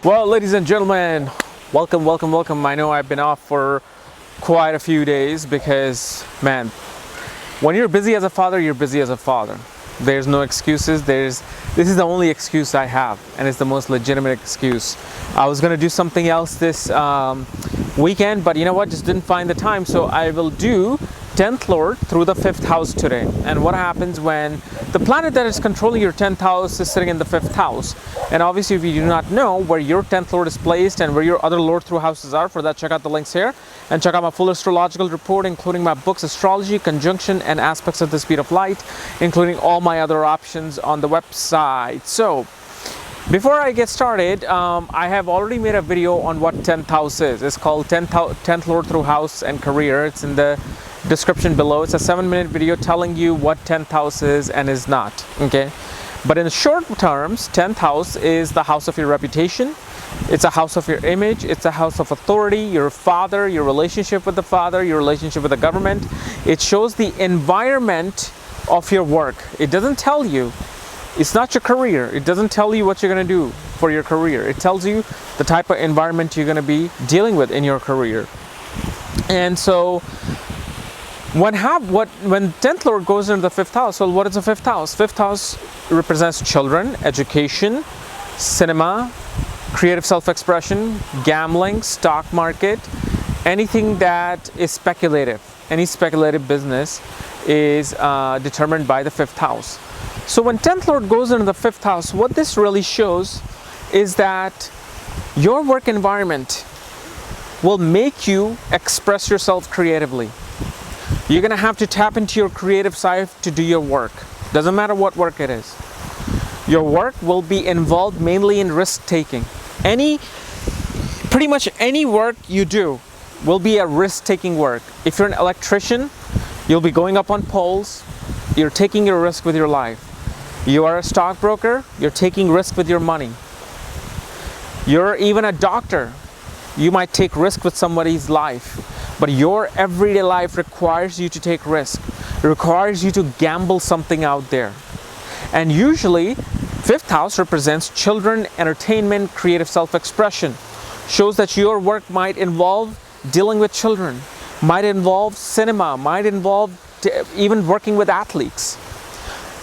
Well, ladies and gentlemen, welcome. I know I've been off for quite a few days because, man, when you're busy as a father, you're busy as a father. There's no excuses. This is the only excuse I have, and it's the most legitimate excuse. I was going to do something else this weekend, but you know what? Just didn't find the time. So I will do 10th Lord through the 5th house today. And what happens when the planet that is controlling your 10th house is sitting in the 5th house? And obviously, if you do not know where your 10th Lord is placed and where your other Lord through houses are, for that, check out the links here and check out my full astrological report, including my books, Astrology, Conjunction, and Aspects of the Speed of Light, including all my other options on the website. So, before I get started, I have already made a video on what 10th house is. It's called 10th Lord through house and career. It's in the description below. It's a 7-minute video telling you what 10th house is and is not. Okay, but in short terms, 10th house is the house of your reputation. It's a house of your image. It's a house of authority, your father, your relationship with the father, your relationship with the government. It shows the environment of your work. It doesn't tell you, it's not your career. It doesn't tell you what you're going to do for your career. It tells you the type of environment you're going to be dealing with in your career. And so when 10th Lord goes into the 5th house, well, what is the 5th house? 5th house represents children, education, cinema, creative self-expression, gambling, stock market, anything that is speculative. Any speculative business is determined by the 5th house. So when 10th Lord goes into the 5th house, what this really shows is that your work environment will make you express yourself creatively. You're going to have to tap into your creative side to do your work. Doesn't matter what work it is. Your work will be involved mainly in risk-taking. Pretty much any work you do will be a risk-taking work. If you're an electrician, you'll be going up on poles. You're taking a risk with your life. You are a stockbroker, you're taking risk with your money. You're even a doctor. You might take risk with somebody's life. But your everyday life requires you to take risk. It requires you to gamble something out there. And usually, 5th house represents children, entertainment, creative self-expression. Shows that your work might involve dealing with children, might involve cinema, might involve even working with athletes.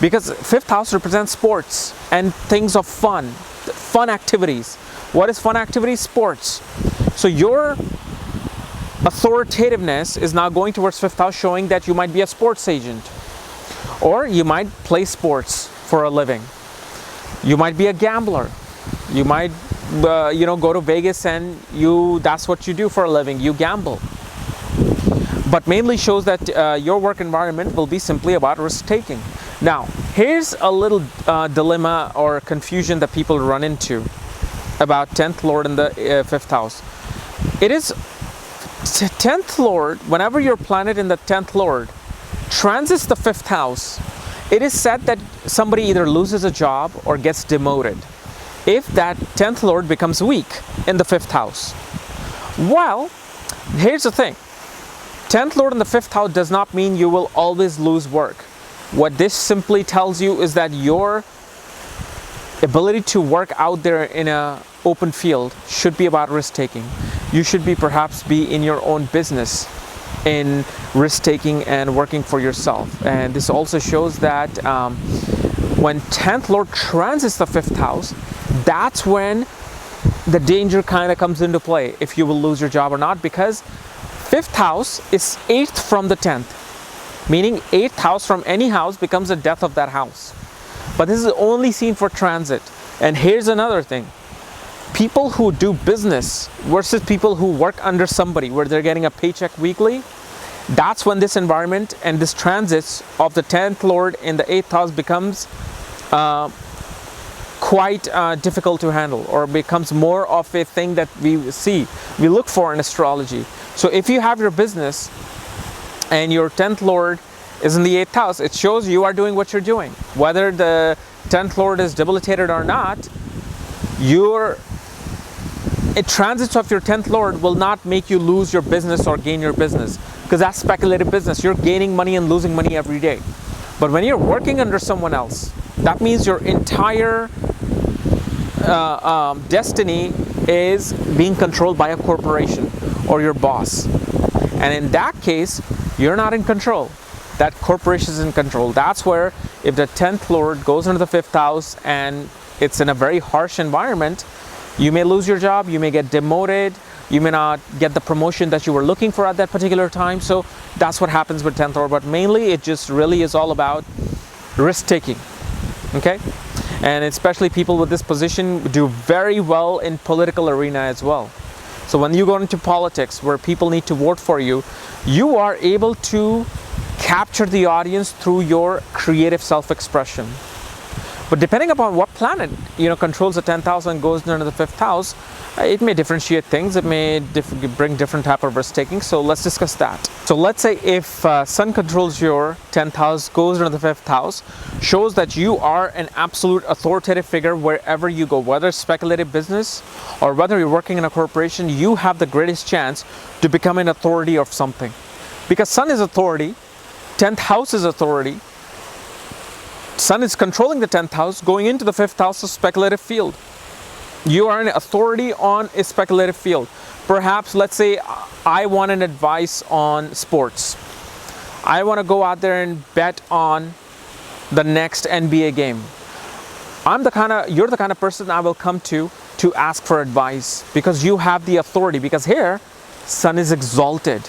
Because 5th house represents sports and things of fun activities. What is fun activities? Sports. So your authoritativeness is now going towards 5th house, showing that you might be a sports agent, or you might play sports for a living. You might be a gambler. You might go to Vegas and that's what you do for a living. You gamble. But mainly shows that your work environment will be simply about risk-taking. Now, here's a little dilemma or confusion that people run into about 10th Lord in the 5th house. It is 10th Lord, whenever your planet in the 10th Lord transits the 5th house, it is said that somebody either loses a job or gets demoted if that 10th Lord becomes weak in the 5th house. Well, here's the thing. 10th Lord in the 5th house does not mean you will always lose work. What this simply tells you is that your ability to work out there in an open field should be about risk-taking. You should perhaps be in your own business in risk-taking and working for yourself. And this also shows that when 10th Lord transits the 5th house, that's when the danger kind of comes into play, if you will lose your job or not, because 5th house is 8th from the 10th, meaning 8th house from any house becomes the death of that house. But this is only seen for transit. And here's another thing. People who do business versus people who work under somebody where they're getting a paycheck weekly, that's when this environment and this transits of the 10th Lord in the 8th house becomes quite difficult to handle, or becomes more of a thing that we look for in astrology. So if you have your business and your 10th Lord is in the 8th house, it shows you are doing what you're doing. Whether the 10th Lord is debilitated or not, transits of your 10th Lord will not make you lose your business or gain your business, because that's speculative business. You're gaining money and losing money every day. But when you're working under someone else, that means your entire destiny is being controlled by a corporation or your boss. And in that case, you're not in control. That corporation is in control. That's where if the 10th Lord goes into the 5th house and it's in a very harsh environment, you may lose your job, you may get demoted, you may not get the promotion that you were looking for at that particular time. So that's what happens with 10th Lord. But mainly it just really is all about risk taking. Okay? And especially people with this position do very well in political arena as well. So when you go into politics where people need to vote for you, you are able to capture the audience through your creative self-expression. But depending upon what planet controls the 10th house and goes into the 5th house, it may differentiate things. It may bring different type of risk taking. So let's discuss that. So let's say if Sun controls your 10th house, goes into the 5th house, shows that you are an absolute authoritative figure wherever you go, whether it's speculative business or whether you're working in a corporation, you have the greatest chance to become an authority of something. Because Sun is authority, 10th house is authority. Sun is controlling the 10th house, going into the 5th house of speculative field. You are an authority on a speculative field. Perhaps, let's say, I want an advice on sports. I want to go out there and bet on the next NBA game. You're the kind of person I will come to ask for advice because you have the authority. Because here, Sun is exalted.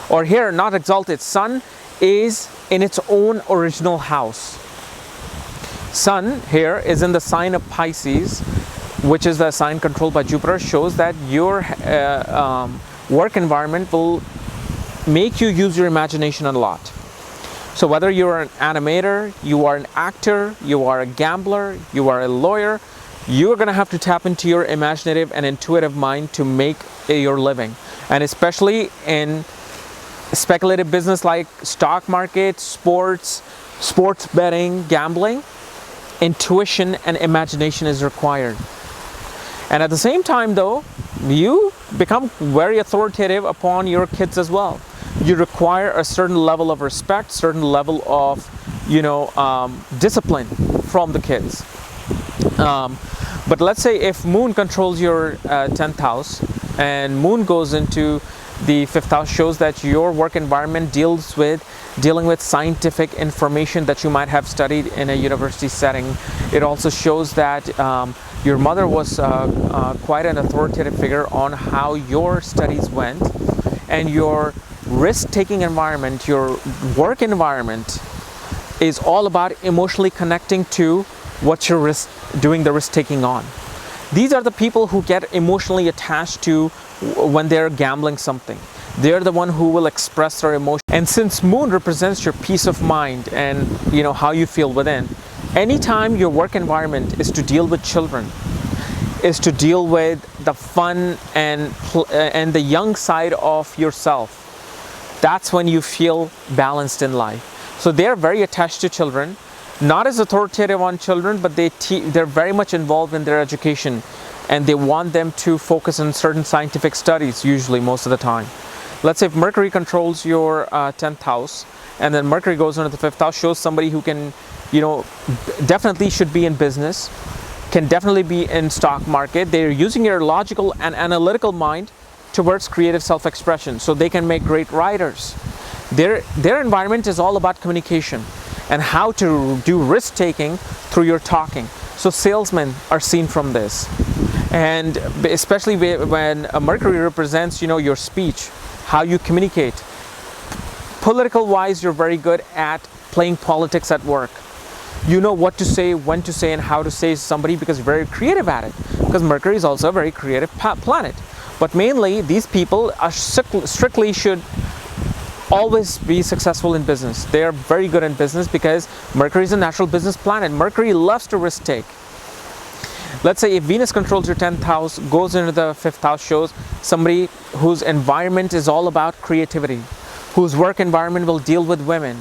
Or here, not exalted, Sun is in its own original house. Sun here is in the sign of Pisces, which is the sign controlled by Jupiter, shows that your work environment will make you use your imagination a lot. So whether you're an animator, you are an actor, you are a gambler, you are a lawyer, you are going to have to tap into your imaginative and intuitive mind to make your living. And especially in speculative business like stock market, sports betting, gambling, intuition and imagination is required. And at the same time though, you become very authoritative upon your kids as well. You require a certain level of respect, certain level of discipline from the kids. But let's say if Moon controls your 10th house and Moon goes into the 5th house, shows that your work environment dealing with scientific information that you might have studied in a university setting. It also shows that your mother was quite an authoritative figure on how your studies went, and your risk-taking environment, your work environment is all about emotionally connecting to what you're doing the risk-taking on. These are the people who get emotionally attached to when they're gambling something. They're the one who will express their emotion. And since Moon represents your peace of mind and how you feel within, anytime your work environment is to deal with children, is to deal with the fun and the young side of yourself, that's when you feel balanced in life. So they're very attached to children, not as authoritative on children, but they're very much involved in their education, and they want them to focus on certain scientific studies, usually most of the time. Let's say if Mercury controls your 10th house, and then Mercury goes into the 5th house, shows somebody who can, definitely should be in business, can definitely be in stock market. They're using your logical and analytical mind towards creative self-expression, so they can make great writers. Their environment is all about communication and how to do risk-taking through your talking. So salesmen are seen from this. And especially when Mercury represents, your speech, how you communicate. Political wise, you're very good at playing politics at work. You know what to say, when to say, and how to say to somebody because you're very creative at it. Because Mercury is also a very creative planet. But mainly, these people are strictly should always be successful in business. They are very good in business because Mercury is a natural business planet. Mercury loves to risk take. Let's say if Venus controls your 10th house, goes into the 5th house, shows somebody whose environment is all about creativity, whose work environment will deal with women,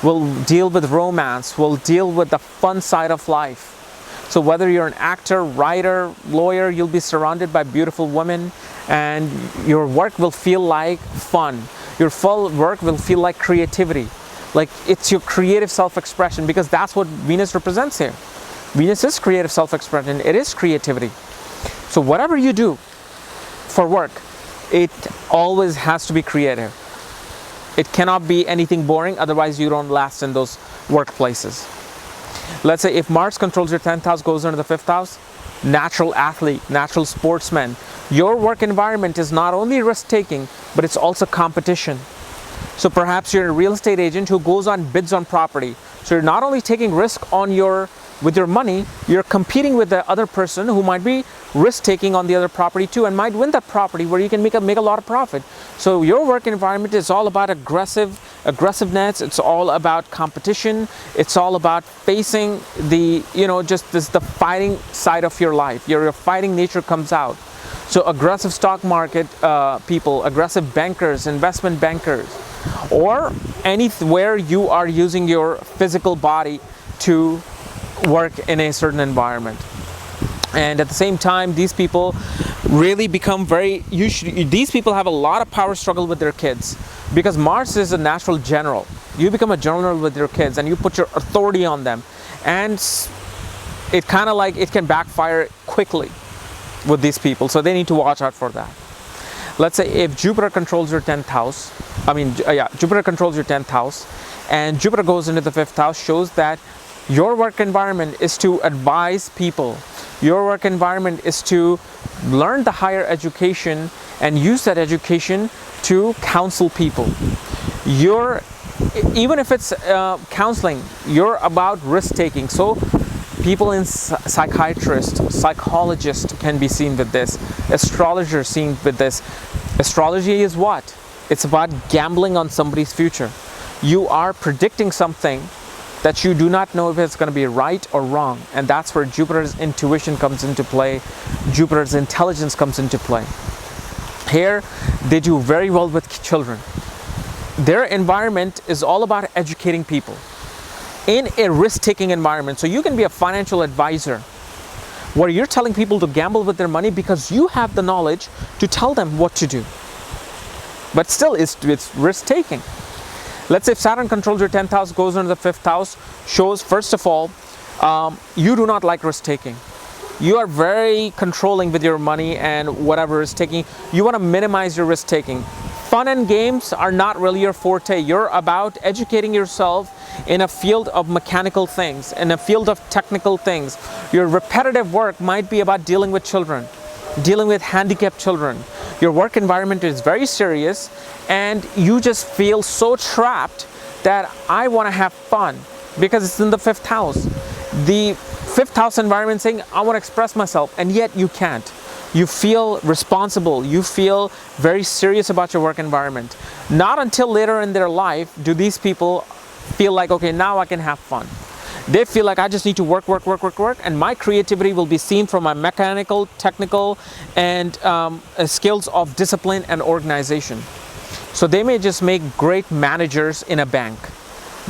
will deal with romance, will deal with the fun side of life. So whether you're an actor, writer, lawyer, you'll be surrounded by beautiful women, and your work will feel like fun. Your full work will feel like creativity. Like it's your creative self-expression, because that's what Venus represents here. Venus is creative self-expression. It is creativity. So whatever you do for work, it always has to be creative. It cannot be anything boring, otherwise you don't last in those workplaces. Let's say if Mars controls your 10th house, goes into the 5th house, natural athlete, natural sportsman, your work environment is not only risk-taking, but it's also competition. So perhaps you're a real estate agent who goes on bids on property. So you're not only taking risk with your money, you're competing with the other person who might be risk-taking on the other property too, and might win that property where you can make a lot of profit. So your work environment is all about aggressiveness. It's all about competition. It's all about facing the the fighting side of your life. Your fighting nature comes out. So aggressive stock market people, aggressive bankers, investment bankers, or anywhere you are using your physical body to work in a certain environment. And at the same time, these people really become these people have a lot of power struggle with their kids, because Mars is a natural general. You become a general with your kids and you put your authority on them, and it can backfire quickly with these people. So they need to watch out for that. Let's say if Jupiter controls your 10th house, Jupiter controls your 10th house, and Jupiter goes into the 5th house, shows that your work environment is to advise people. Your work environment is to learn the higher education and use that education to counsel people. Even if it's counseling, you're about risk-taking. So people in psychiatrists, psychologists can be seen with this. Astrologers seen with this. Astrology is what? It's about gambling on somebody's future. You are predicting something that you do not know if it's going to be right or wrong. And that's where Jupiter's intuition comes into play. Jupiter's intelligence comes into play. Here, they do very well with children. Their environment is all about educating people in a risk-taking environment. So you can be a financial advisor where you're telling people to gamble with their money because you have the knowledge to tell them what to do. But still, it's risk-taking. Let's say if Saturn controls your 10th house, goes into the 5th house, shows, first of all, you do not like risk-taking. You are very controlling with your money and whatever risk-taking. You want to minimize your risk-taking. Fun and games are not really your forte. You're about educating yourself in a field of mechanical things, in a field of technical things. Your repetitive work might be about dealing with children, dealing with handicapped children. Your work environment is very serious, and you just feel so trapped that I want to have fun because it's in the 5th house. The 5th house environment saying, I want to express myself, and yet you can't. You feel responsible. You feel very serious about your work environment. Not until later in their life do these people feel like, okay, now I can have fun. They feel like I just need to work, and my creativity will be seen from my mechanical, technical, and skills of discipline and organization. So they may just make great managers in a bank.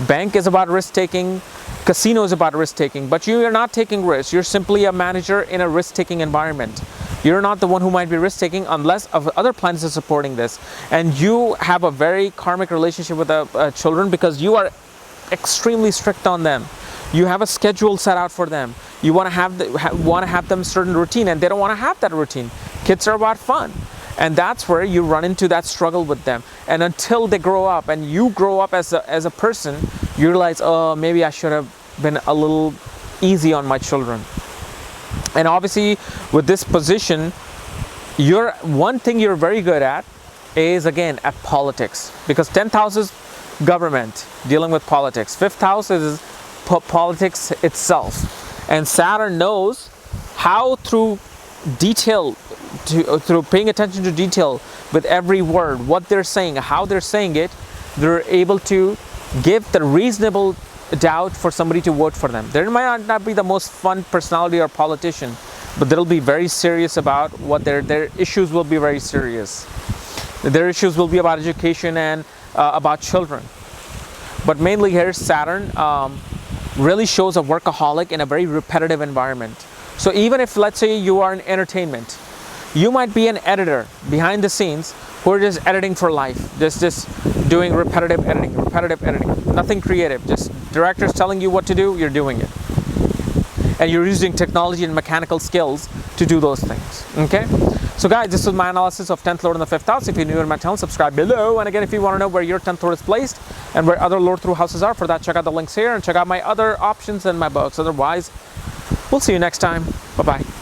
Bank is about risk-taking, casino is about risk-taking, but you are not taking risks. You're simply a manager in a risk-taking environment. You're not the one who might be risk-taking unless other planets are supporting this. And you have a very karmic relationship with the children because you are extremely strict on them. You have a schedule set out for them. You want to have them certain routine, and they don't want to have that routine. Kids are about fun, and that's where you run into that struggle with them. And until they grow up, and you grow up as a person, you realize, oh, maybe I should have been a little easy on my children. And obviously, with this position, one thing you're very good at is, again, at politics, because 10th house is government, dealing with politics. 5th house is politics itself, and Saturn knows how through paying attention to detail with every word, what they're saying, how they're saying it, they're able to give the reasonable doubt for somebody to vote for them. They might not be the most fun personality or politician, but they'll be very serious about what their issues will be very serious. Their issues will be about education and about children. But mainly here, Saturn really shows a workaholic in a very repetitive environment. So even if, let's say, you are in entertainment, you might be an editor behind the scenes who are just editing for life, just doing repetitive editing, nothing creative, just directors telling you what to do, you're doing it. and you're using technology and mechanical skills to do those things. Okay, so guys, this was my analysis of 10th Lord in the 5th house. If you're new to my channel, subscribe below. And again, if you want to know where your 10th Lord is placed and where other Lord through houses are, for that check out the links here and check out my other options and my books. Otherwise, we'll see you next time. Bye bye.